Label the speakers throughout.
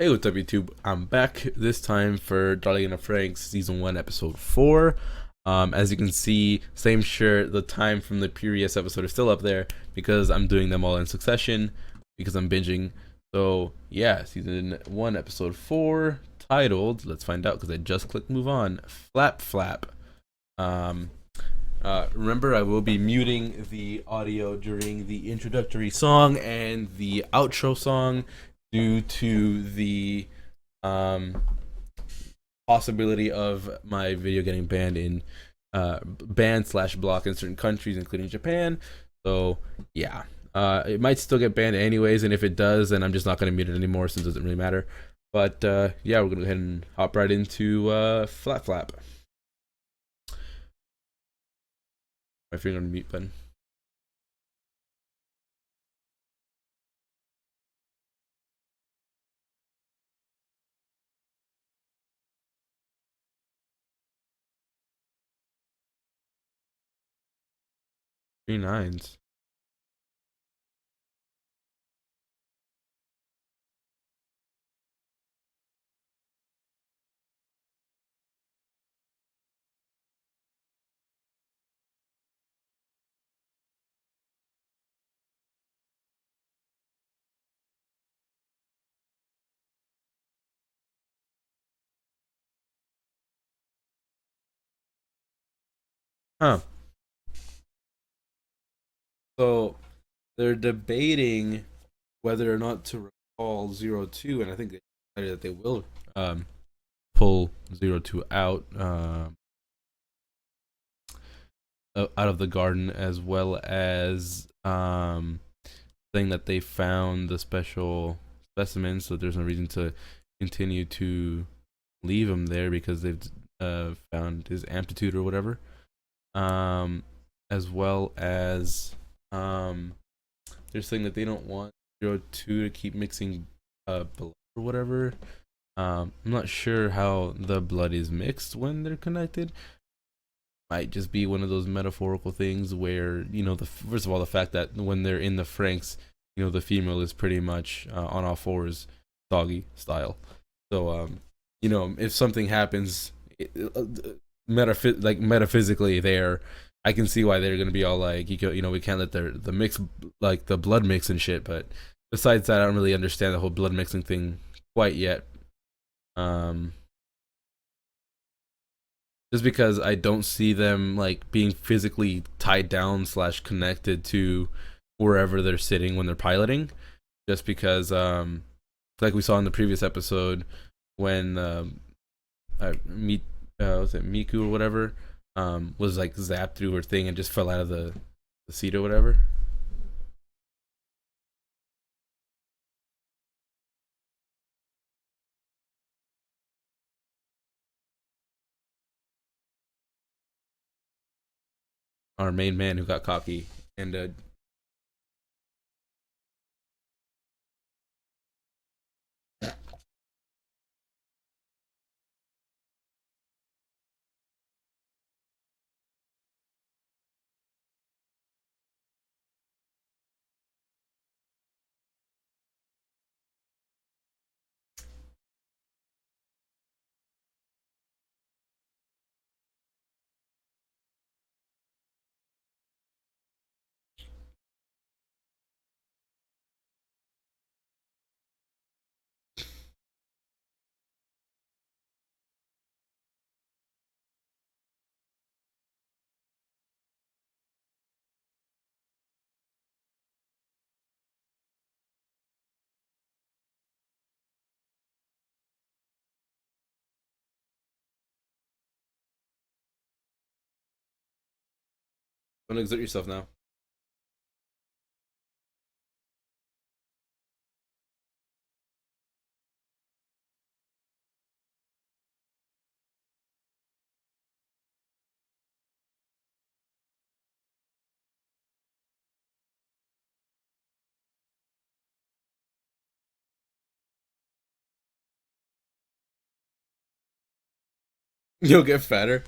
Speaker 1: Hey, what's up, YouTube? I'm back this time for Darling and Franxx Season 1, Episode 4. As you can see, same shirt, the time from the previous episode is still up there because I'm doing them all in succession because I'm binging. So, yeah, Season 1, Episode 4, titled, let's find out because I just clicked move on, Flap Flap. Um, Remember, I will be muting the audio during the introductory song and the outro song due to the um, possibility of my video getting banned in banned slash blocked in certain countries, including Japan. So yeah, it might still get banned anyways, and if it does, then I'm just not gonna mute it anymore since it doesn't really matter. But yeah, we're gonna go ahead and hop right into Flap Flap. My finger on the mute button. Three nines. Huh. So they're debating whether or not to recall 02, and I think they decided that they will pull 02 out of the garden, as well as saying that they found the special specimen, so there's no reason to continue to leave him there because they've found his amplitude or whatever. As well as they're saying that they don't want 02 to keep mixing blood or whatever. I'm not sure how the blood is mixed when they're connected. Might just be one of those metaphorical things where, first of all, the fact that when they're in the Franxx, the female is pretty much on all fours, doggy style. So, if something happens, metaphysically there, I can see why they're gonna be all like, we can't let the mix, like the blood mix and shit. But besides that, I don't really understand the whole blood mixing thing quite yet. Um, just because I don't see them like being physically tied down slash connected to wherever they're sitting when they're piloting. Just because, like we saw in the previous episode, when was it Miku or whatever, was like zapped through her thing and just fell out of the seat or whatever. Our main man who got cocky and don't exert yourself now. You'll get fatter.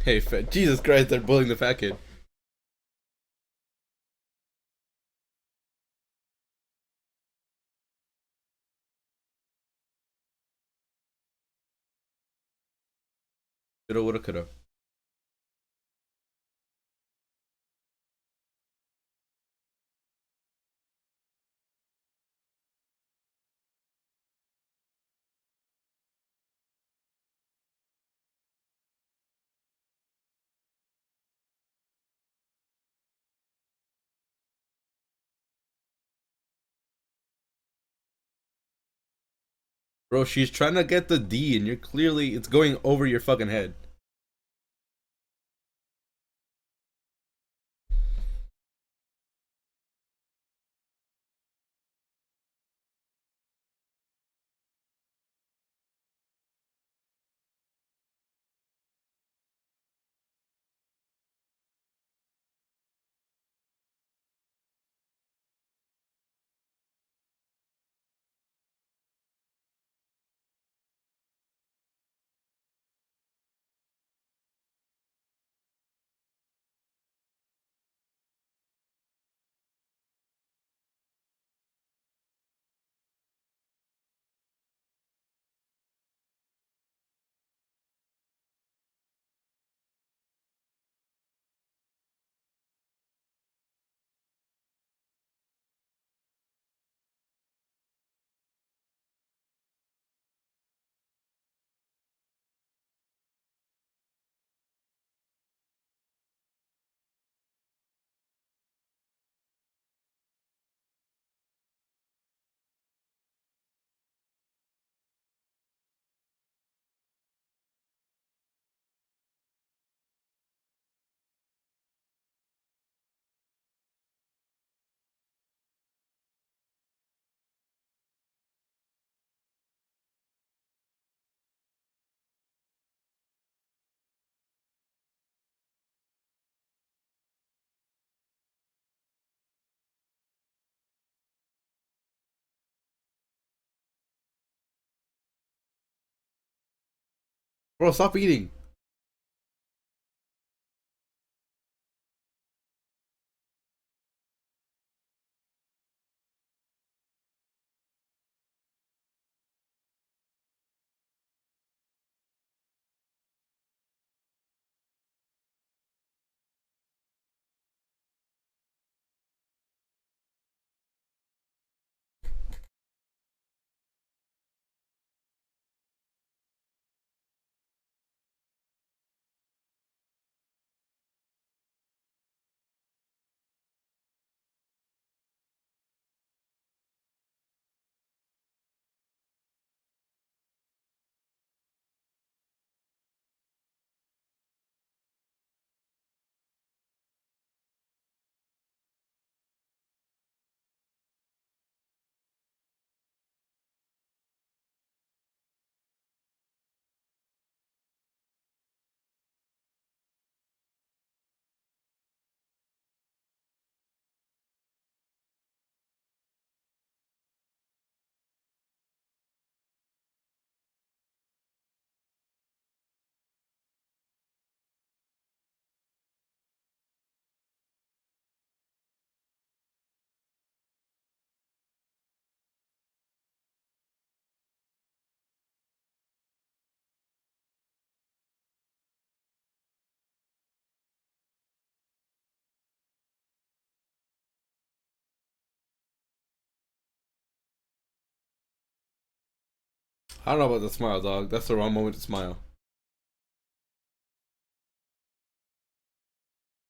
Speaker 1: Hey, fat Jesus Christ! They're bullying the fat kid. Coulda, woulda, coulda. Bro, she's trying to get the D, and you're clearly it's going over your fucking head. Bro, stop eating. I don't know about the smile, dog. That's the wrong moment to smile.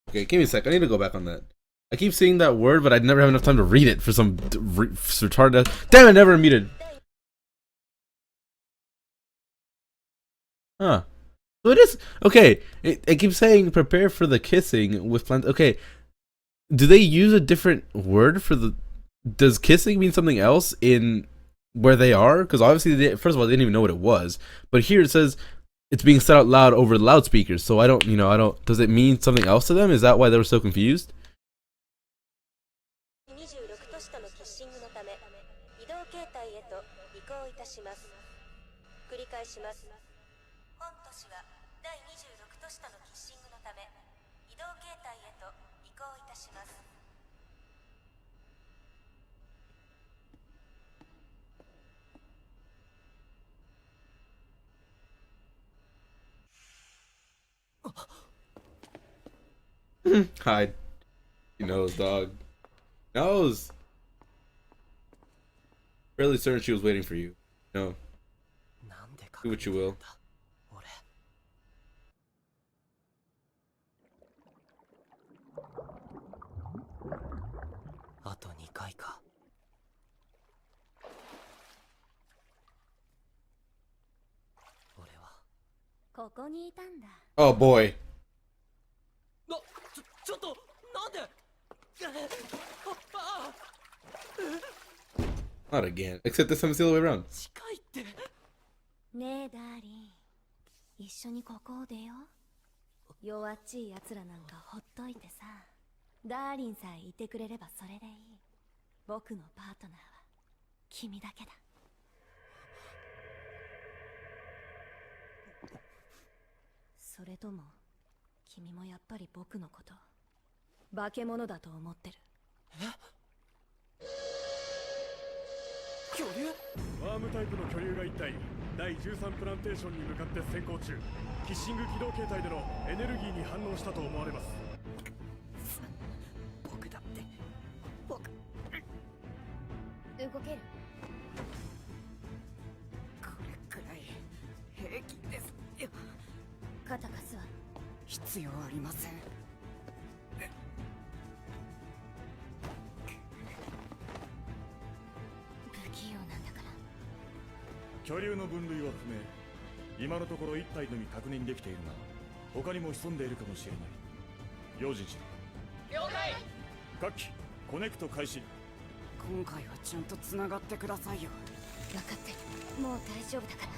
Speaker 1: Okay, give me a sec. I need to go back on that. I keep seeing that word, but I never have enough time to read it for some retarded. Damn it! Never muted. Huh? So it is okay. It keeps saying prepare for the kissing with plant. Okay, do they use a different word for the? Does kissing mean something else in where they are? Because obviously, first of all, they didn't even know what it was. But here it says it's being said out loud over the loudspeakers. So I don't, I don't. Does it mean something else to them? Is that why they were so confused? Hide. He knows, dog. Knows. Fairly certain she was waiting for you. No. Do what you will.
Speaker 2: あと2回か。俺は
Speaker 3: ここにいたんだ。
Speaker 1: Oh boy.
Speaker 2: ちょっとなんで。
Speaker 1: Not again. Except this time it's the other way around.
Speaker 2: 近いって。
Speaker 3: ねえダーリン、一緒にここを出よう。弱っちい奴らなんかほっといてさ、ダーリンさえいてくれればそれでいい。僕のパートナーは君だけだ。それとも君もやっぱり僕のこと化け物だと思ってる？
Speaker 2: 恐竜？
Speaker 4: ワームタイプの巨竜が一体第13プランテーションに向かって先行中。キッシング起動形態でのエネルギーに反応したと思われます。
Speaker 2: 僕だって僕
Speaker 3: 動ける？
Speaker 2: これくらい平気ですよ。
Speaker 3: 肩貸すわ。
Speaker 2: 必要ありません。
Speaker 3: 不器用なんだから。
Speaker 4: 巨竜の分類は不明。今のところ1体のみ確認できているが、他にも潜んでいるかもしれない。用心しろ。了解。各機コネクト開始。
Speaker 2: 今回はちゃんと繋がってくださいよ。
Speaker 3: 分かってる。もう大丈夫だから。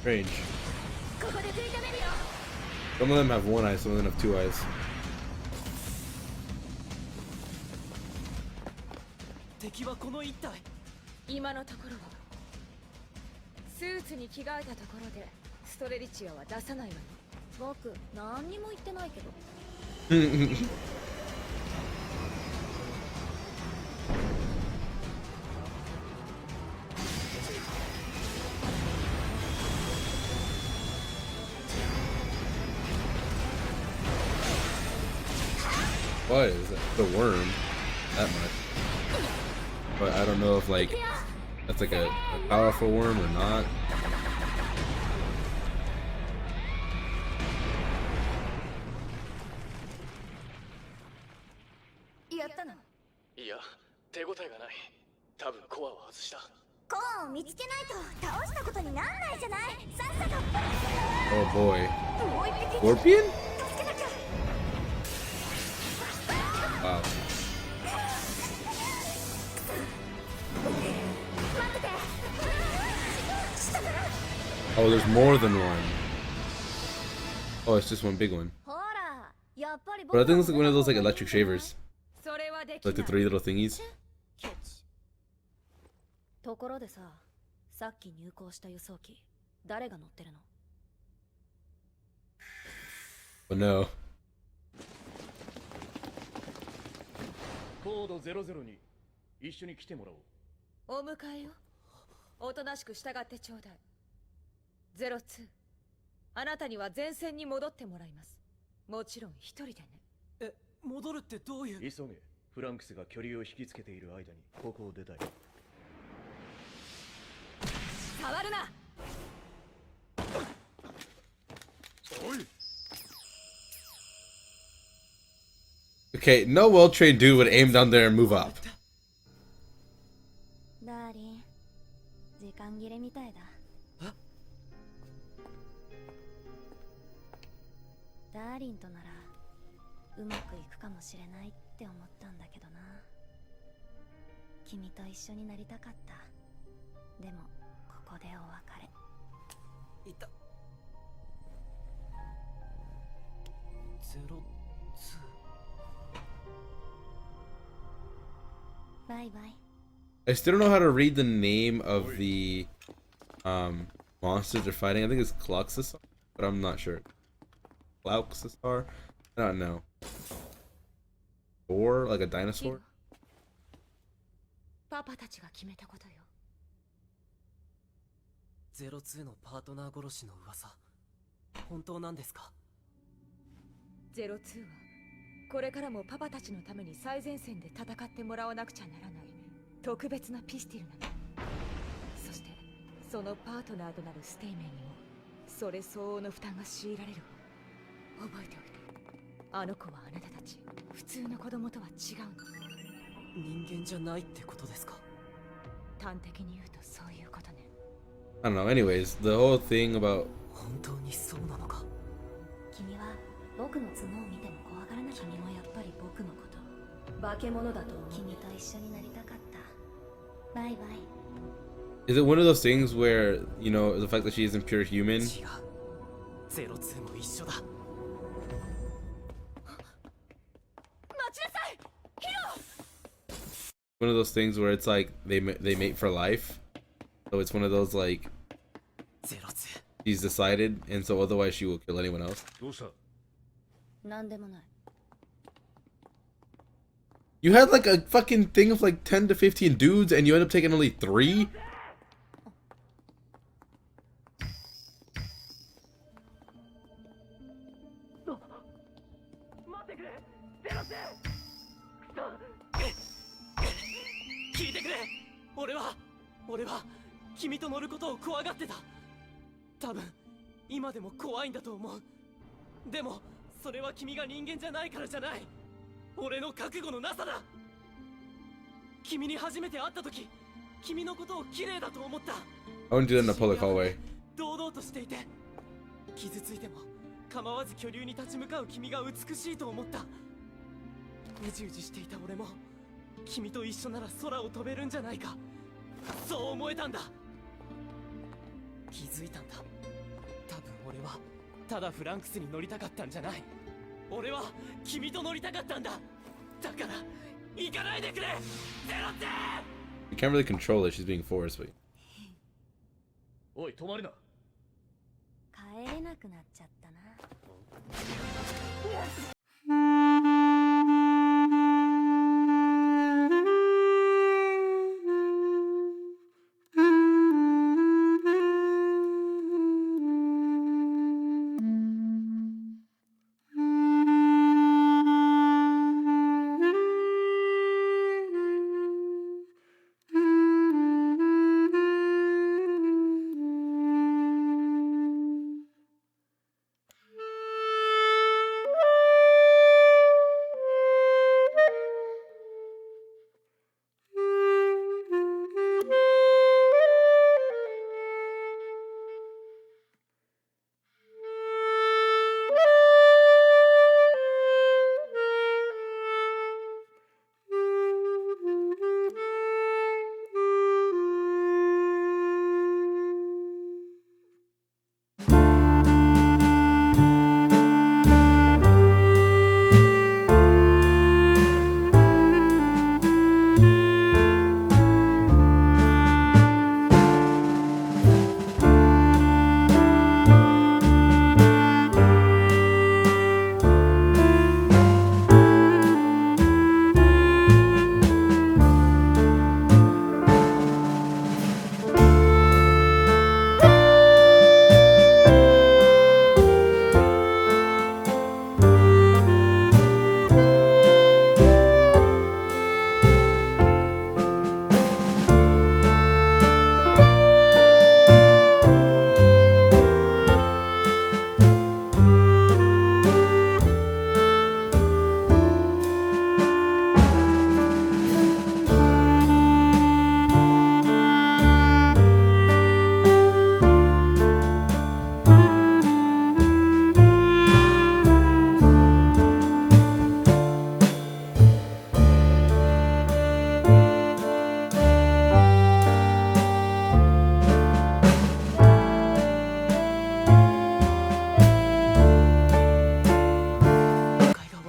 Speaker 1: Strange.
Speaker 3: ここで食い止めるよ。
Speaker 1: Some of them have one eye, some of them have two eyes.
Speaker 2: 敵はこの一体。
Speaker 5: 今のところはスーツに着替えたところでストレリチアは出さないわね。
Speaker 3: 僕何にも言ってないけど。
Speaker 1: What is that? The worm. That much. But I don't know if like that's like a powerful worm or not.
Speaker 3: やったの？
Speaker 2: いや、手応えがない。多分コアを外した。
Speaker 3: コアを見つけないと倒したことになんないじゃない。さっさと。
Speaker 1: Oh boy.
Speaker 3: もう一匹。
Speaker 1: Scorpion?
Speaker 3: 助けなきゃ。
Speaker 1: Wow.
Speaker 3: 待ってて。下から。
Speaker 1: Oh, there's more than one. Oh, it's just one big one.
Speaker 3: ほら、やっぱり
Speaker 1: But I think it's like one of those like electric shavers.
Speaker 5: それはでき
Speaker 1: Like
Speaker 5: な
Speaker 1: the
Speaker 5: い。
Speaker 1: three little thingies.
Speaker 3: ケチ。ところでさ、さっき入港した輸送機、誰が乗ってるの？
Speaker 1: But no.
Speaker 4: コード00に一緒に来てもらおう。
Speaker 5: お迎えよ。おとなしく従ってちょうだい。02。あなたには前線に戻ってもらいます。もちろん一人でね。
Speaker 2: 戻るってどういう。
Speaker 4: 急げ。フランクスが巨竜を引きつけている間にここを出たい。
Speaker 5: 触るな。
Speaker 4: おい。
Speaker 1: Okay, no well-trained dude would aim down there and move up.
Speaker 3: ダーリン、時間切れみたいだ。ダーリンとならうまくいくかもしれないって思ったんだけどな。君と一緒になりたかった。でもここでお別れ。
Speaker 2: いた。02。
Speaker 3: バイバイ。
Speaker 1: I still don't know how to read the name of the monsters are fighting. I think it's Cloxus, but I'm not sure. Cloxus, I don't know. Or like a dinosaur.
Speaker 5: パパたちが決めたことよ。
Speaker 6: 02のパートナー殺しの噂、本当なんですか？
Speaker 5: 02はこれからもパパたちのために最前線で戦ってもらわなくちゃならない特別なピスティルなの。そしてそのパートナーとなるステイメンにもそれ相応の負担が強いられるわ。覚えておいて。あの子はあなたたち普通の子供とは違うの。
Speaker 6: 人間じゃないってことですか？
Speaker 5: 端的に言うとそういうことね。
Speaker 1: I don't know. Anyways, the whole thing about
Speaker 6: 本当にそうなのか？
Speaker 3: 君は僕の角を見ても怖がらな君もやっぱり僕のこと化け物だと思う。君と一緒になりたかった。バイバイ。
Speaker 1: is it one of those things where, you know, the fact that she isn't pure human?
Speaker 6: 違う。02も一緒だ。
Speaker 5: 待ちなさい、ヒロ。
Speaker 1: One of those things where it's like they mate for life. So it's one of those like
Speaker 6: 02。she's
Speaker 1: decided, and so otherwise she will kill anyone else.
Speaker 2: どうした？
Speaker 3: なんでもない。
Speaker 1: You had like a fucking thing of like 10 to 15 dudes, and you end up taking only 3?
Speaker 6: 聞いてくれ。俺は君と乗ることを怖がってた。多分今でも怖いんだと思う。でもそれは君が人間じゃないからじゃない。俺の覚悟のなさだ。君に初めて会った時、君のことを綺麗だと思った。
Speaker 1: I wouldn't do that in a public hallway.
Speaker 6: 堂々としていて、傷ついても構わず巨竜に立ち向かう君が美しいと思った。うじうじしていた俺も君と一緒なら空を飛べるんじゃないか、そう思えたんだ。気づいたんだ。多分俺はただフランクスに乗りたかったんじゃない。俺は君と乗りたかったんだ。だから行かないでくれ。ゼロって。
Speaker 1: You can't really control it. She's being forced, but
Speaker 2: おい止まりな。
Speaker 3: 帰れなくなっちゃったな。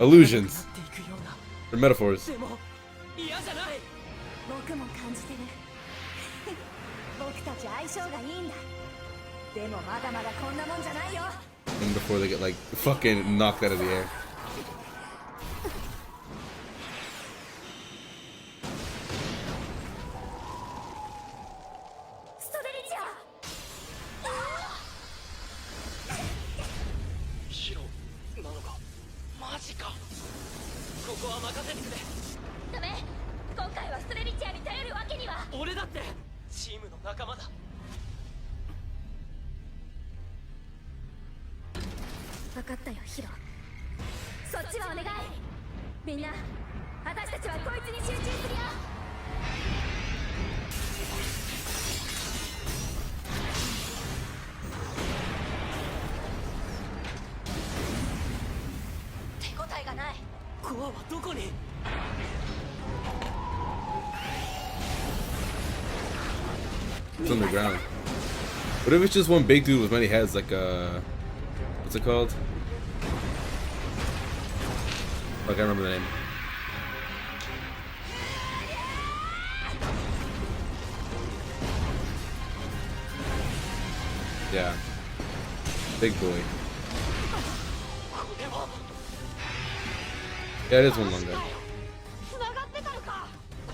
Speaker 1: illusions or metaphors.
Speaker 6: でも嫌じゃない。
Speaker 3: 僕も感じてる僕たち相性がいいんだでもまだまだこんなもんじゃないよ。
Speaker 1: And before they get like fucking knocked out of the air.
Speaker 3: ストレリチア。
Speaker 2: ヒロなのか。マジか。ここは任せてくれ。
Speaker 3: ダメ。今回はストレリチアに頼るわけには。
Speaker 2: 俺だってチームの仲間だ。
Speaker 3: 分かったよヒロ。そっちはお願い。みんな私たちはこいつに集中するよ。手応えがない。
Speaker 2: コアはどこに。
Speaker 1: It's underground. What if it's just one big dude with many heads, like what's it called? Oh, I can't remember the name. Yeah. Big boy. Yeah, it is one longer.
Speaker 2: 繋がってたのか。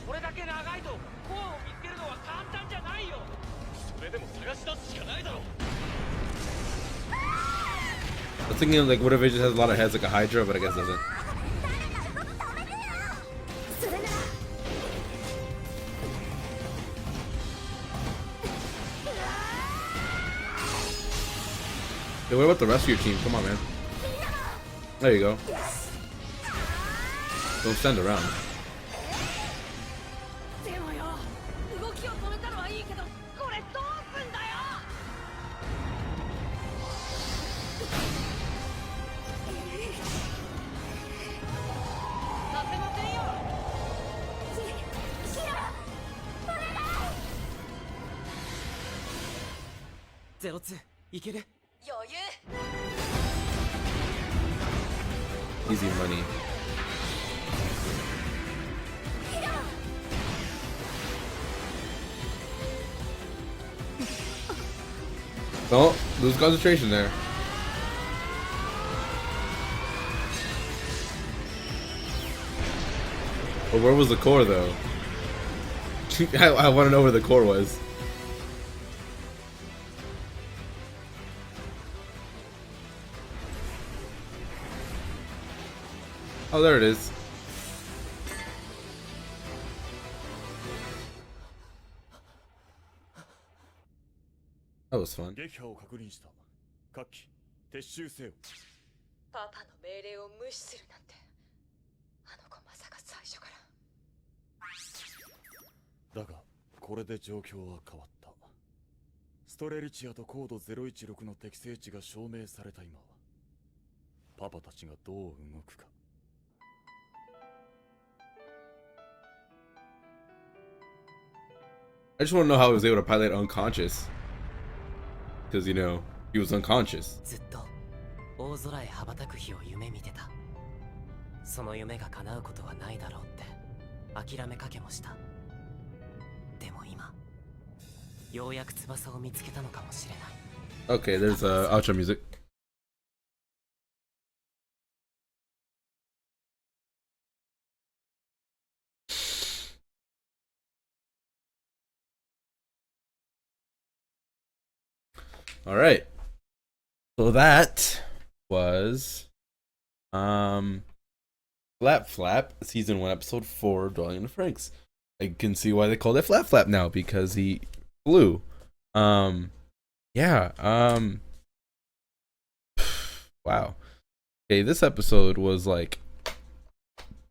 Speaker 2: これだけ長いとコアを見つけるのは簡単じゃないよ。それでも探し出すしかないだろう。
Speaker 1: I was thinking like, what if it just has a lot of heads like a Hydra, but I guess it doesn't.
Speaker 3: それなら
Speaker 1: Hey, what about the rest of your team? Come on, man. There you go. Don't stand around.
Speaker 5: でもよ、動きを止めたのはいいけど、これどうすんだよ。させませんよ。
Speaker 6: 02いける。
Speaker 3: 余裕。
Speaker 1: Easy money. Don't lose concentration there. But where was the core though? I want to know where the core was. Oh, there it is. That was fun.
Speaker 4: 撃破を確認した。各機撤収せよ。
Speaker 5: パパの命令を無視するなんて、あの子まさか最初から。
Speaker 4: だがこれで状況は変わった。ストレリチアとコード016の適正値が証明された今は、パパたちがどう動くか。
Speaker 1: I just want to know how he was able to pilot unconscious. Because, you know, he was unconscious.
Speaker 6: ずっと大空へ羽ばたく日を夢見てた。その夢が叶うことはないだろうって諦めかけもした。でも今、ようやく翼を見つけたのかもしれない。
Speaker 1: Okay, there's outro music. All right. So that was Flap Flap season 1 episode 4 Dwelling in the Franxx. I can see why they called it Flap Flap now, because he flew. Yeah. Wow. Okay, this episode was like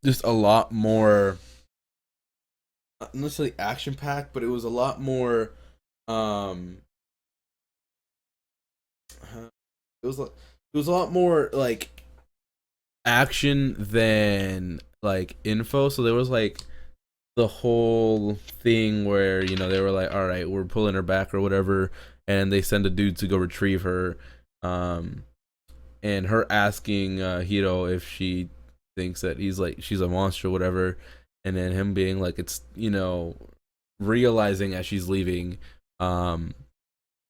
Speaker 1: just a lot more, not necessarily action packed, but it was a lot more it was a lot more like action than like info. So there was like the whole thing where, you know, they were like, all right, we're pulling her back or whatever, and they send a dude to go retrieve her, and her asking Hiro if she thinks that he's like she's a monster or whatever, and then him being like, it's, you know, realizing as she's leaving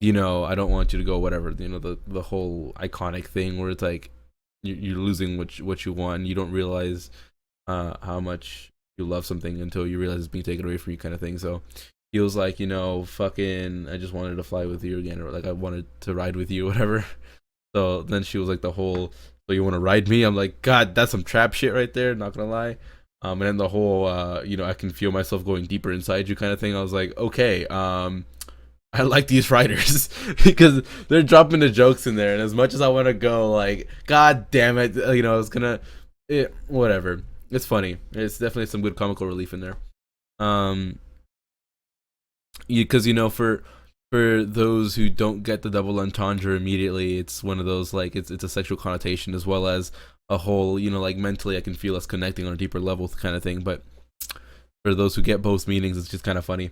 Speaker 1: you know, I don't want you to go whatever, you know, the whole iconic thing where it's like you're losing what you want. You don't realize how much you love something until you realize it's being taken away from you, kind of thing. So he was like, you know, fucking, I just wanted to fly with you again, or like I wanted to ride with you, whatever. So then she was like, the whole, so you want to ride me? I'm like, God, that's some trap shit right there. Not gonna lie. And then the whole, you know, I can feel myself going deeper inside you, kind of thing. I was like, okay, I like these writers because they're dropping the jokes in there, and as much as I want to go, like, God damn it, you know, it's gonna, whatever. It's funny. It's definitely some good comical relief in there. Because you know, for those who don't get the double entendre immediately, it's one of those, like, it's a sexual connotation as well as a whole, you know, like mentally I can feel us connecting on a deeper level kind of thing. But for those who get both meanings, it's just kind of funny.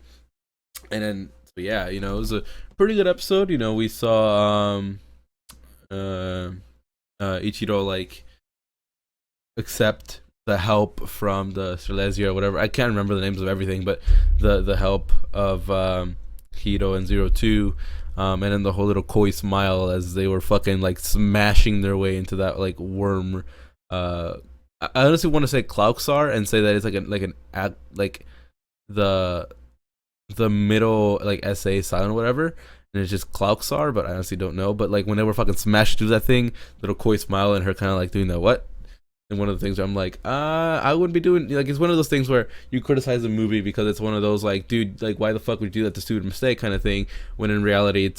Speaker 1: And then, but yeah, you know, it was a pretty good episode. You know, we saw Ichiro like accept the help from the Silesia or whatever. I can't remember the names of everything, but the help of Hiro and 02, and then the whole little coy smile as they were fucking like smashing their way into that like worm. I honestly want to say Klauksar and say that it's like the middle like SA silent or whatever, and it's just Klauksar, but I honestly don't know. But like when they were fucking smashed through that thing, little coy smile and her kind of like doing that what. And one of the things where I'm like, I wouldn't be doing, like, it's one of those things where you criticize a movie because it's one of those, like, dude, like, why the fuck would you do that? To stupid mistake kind of thing, when in reality,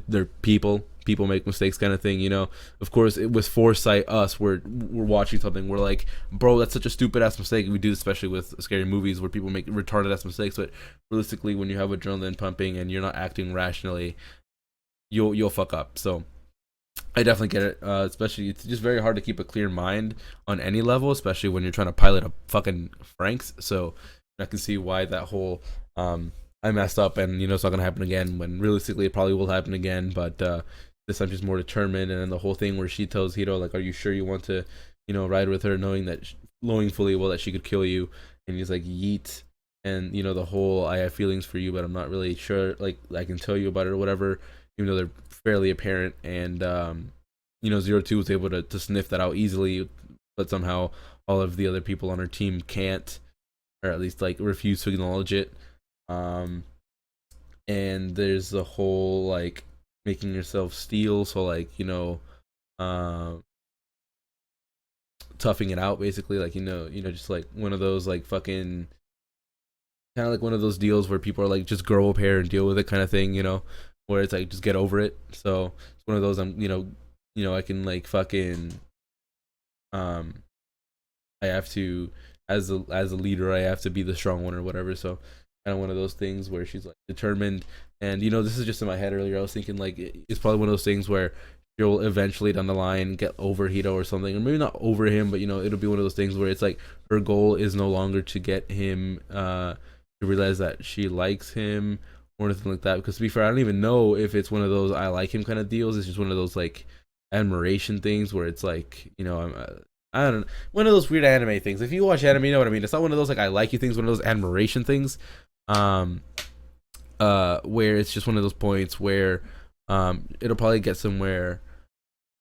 Speaker 1: they're people make mistakes kind of thing, you know? Of course, it was foresight, us, we're watching something, we're like, bro, that's such a stupid ass mistake. We do, especially with scary movies where people make retarded ass mistakes, but realistically, when you have adrenaline pumping and you're not acting rationally, you'll fuck up, so. I definitely get it, especially it's just very hard to keep a clear mind on any level, especially when you're trying to pilot a fucking Franxx. So I can see why that whole I messed up and you know it's not gonna happen again, when realistically it probably will happen again, but this time she's more determined. And then the whole thing where she tells Hiro like, are you sure you want to, you know, ride with her, knowing fully well that she could kill you, and he's like, yeet. And you know, the whole, I have feelings for you but I'm not really sure, like I can tell you about it or whatever, even though they're fairly apparent. And you know, 02 was able to sniff that out easily, but somehow all of the other people on her team can't, or at least like refuse to acknowledge it. And there's the whole like making yourself steel, so like, you know, toughing it out basically, like, you know, just like one of those like fucking kind of like one of those deals where people are like, just grow up hair and deal with it kind of thing, you know, where it's like, just get over it. So it's one of those, I'm, you know, I can like fucking, I have to, as a leader, I have to be the strong one or whatever. So kind of one of those things where she's like determined. And you know, this is just in my head earlier, I was thinking like it's probably one of those things where she'll eventually down the line get over Hito or something, or maybe not over him, but you know, it'll be one of those things where it's like her goal is no longer to get him to realize that she likes him or anything like that. Because to be fair, I don't even know if it's one of those I like him kind of deals. It's just one of those like admiration things where it's like, you know, I don't know, one of those weird anime things. If you watch anime, you know what I mean. It's not one of those like I like you things, one of those admiration things, where it's just one of those points where it'll probably get somewhere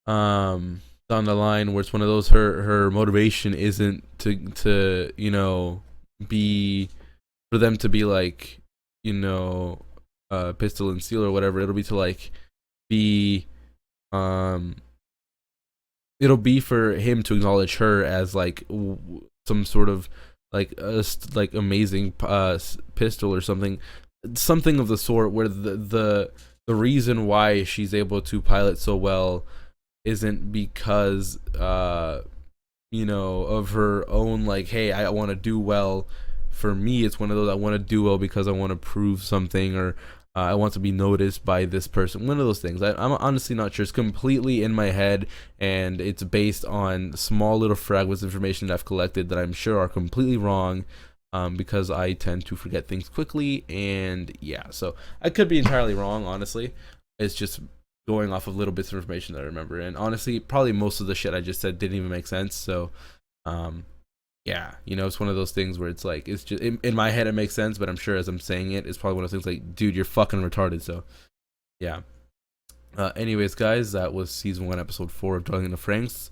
Speaker 1: down the line where it's one of those, her motivation isn't to you know, be for them to be like, you know, pistol and steel or whatever. It'll be to like be it'll be for him to acknowledge her as like some sort of like like amazing pistol or something of the sort, where the reason why she's able to pilot so well isn't because you know, of her own like, hey, I want to do well. For me, it's one of those, I want to do well because I want to prove something, or I want to be noticed by this person. One of those things. I'm honestly not sure. It's completely in my head, and it's based on small little fragments of information that I've collected that I'm sure are completely wrong, because I tend to forget things quickly. And yeah, so I could be entirely wrong, honestly. It's just going off of little bits of information that I remember. And honestly, probably most of the shit I just said didn't even make sense. So yeah, you know, it's one of those things where it's like, it's just in my head it makes sense, but I'm sure as I'm saying it, it's probably one of those things like, dude, you're fucking retarded. So yeah, Anyways, guys, that was season 1, episode 4 of Darling in the Franxx.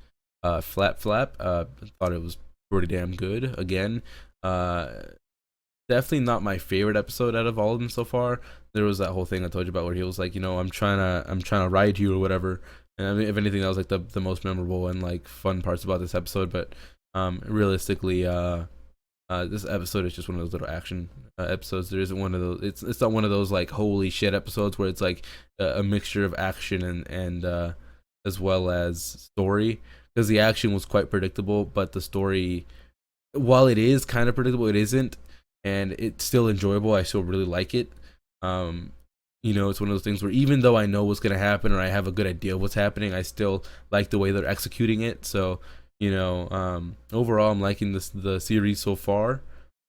Speaker 1: Flap Flap. Thought it was pretty damn good. Again, definitely not my favorite episode out of all of them so far. There was that whole thing I told you about where he was like, I'm trying to ride you or whatever. And I mean, if anything, that was like the most memorable and like fun parts about this episode. But realistically, this episode is just one of those little action episodes. There isn't one of those. It's not one of those like holy shit episodes where it's like a mixture of action and as well as story. Because the action was quite predictable, but the story, while it is kind of predictable, it isn't, and it's still enjoyable. I still really like it. It's one of those things where even though I know what's gonna happen or I have a good idea of what's happening, I still like the way they're executing it. So overall, I'm liking the series so far.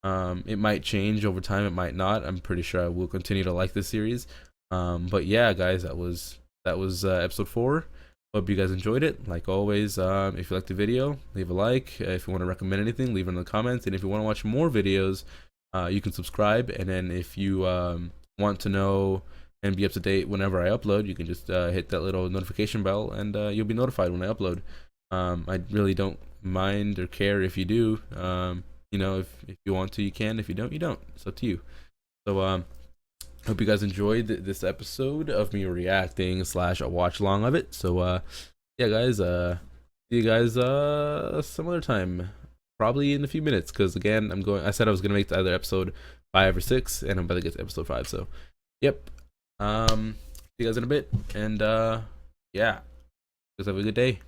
Speaker 1: It might change over time, it might not. I'm pretty sure I will continue to like this series. But yeah, guys, that was episode 4. Hope you guys enjoyed it. Like always, if you liked the video, leave a like. If you want to recommend anything, leave it in the comments. And if you want to watch more videos, you can subscribe. And then if you want to know and be up to date whenever I upload, you can just hit that little notification bell, and you'll be notified when I upload. I really don't mind or care if you do. If you want to, you can. If you don't, you don't. It's up to you. So hope you guys enjoyed this episode of me reacting / a watch along of it. So yeah, guys, see you guys some other time, probably in a few minutes, because again, I said I was gonna make the other episode 5 or 6, and I'm about to get to episode 5. So yep, see you guys in a bit, and yeah, guys have a good day.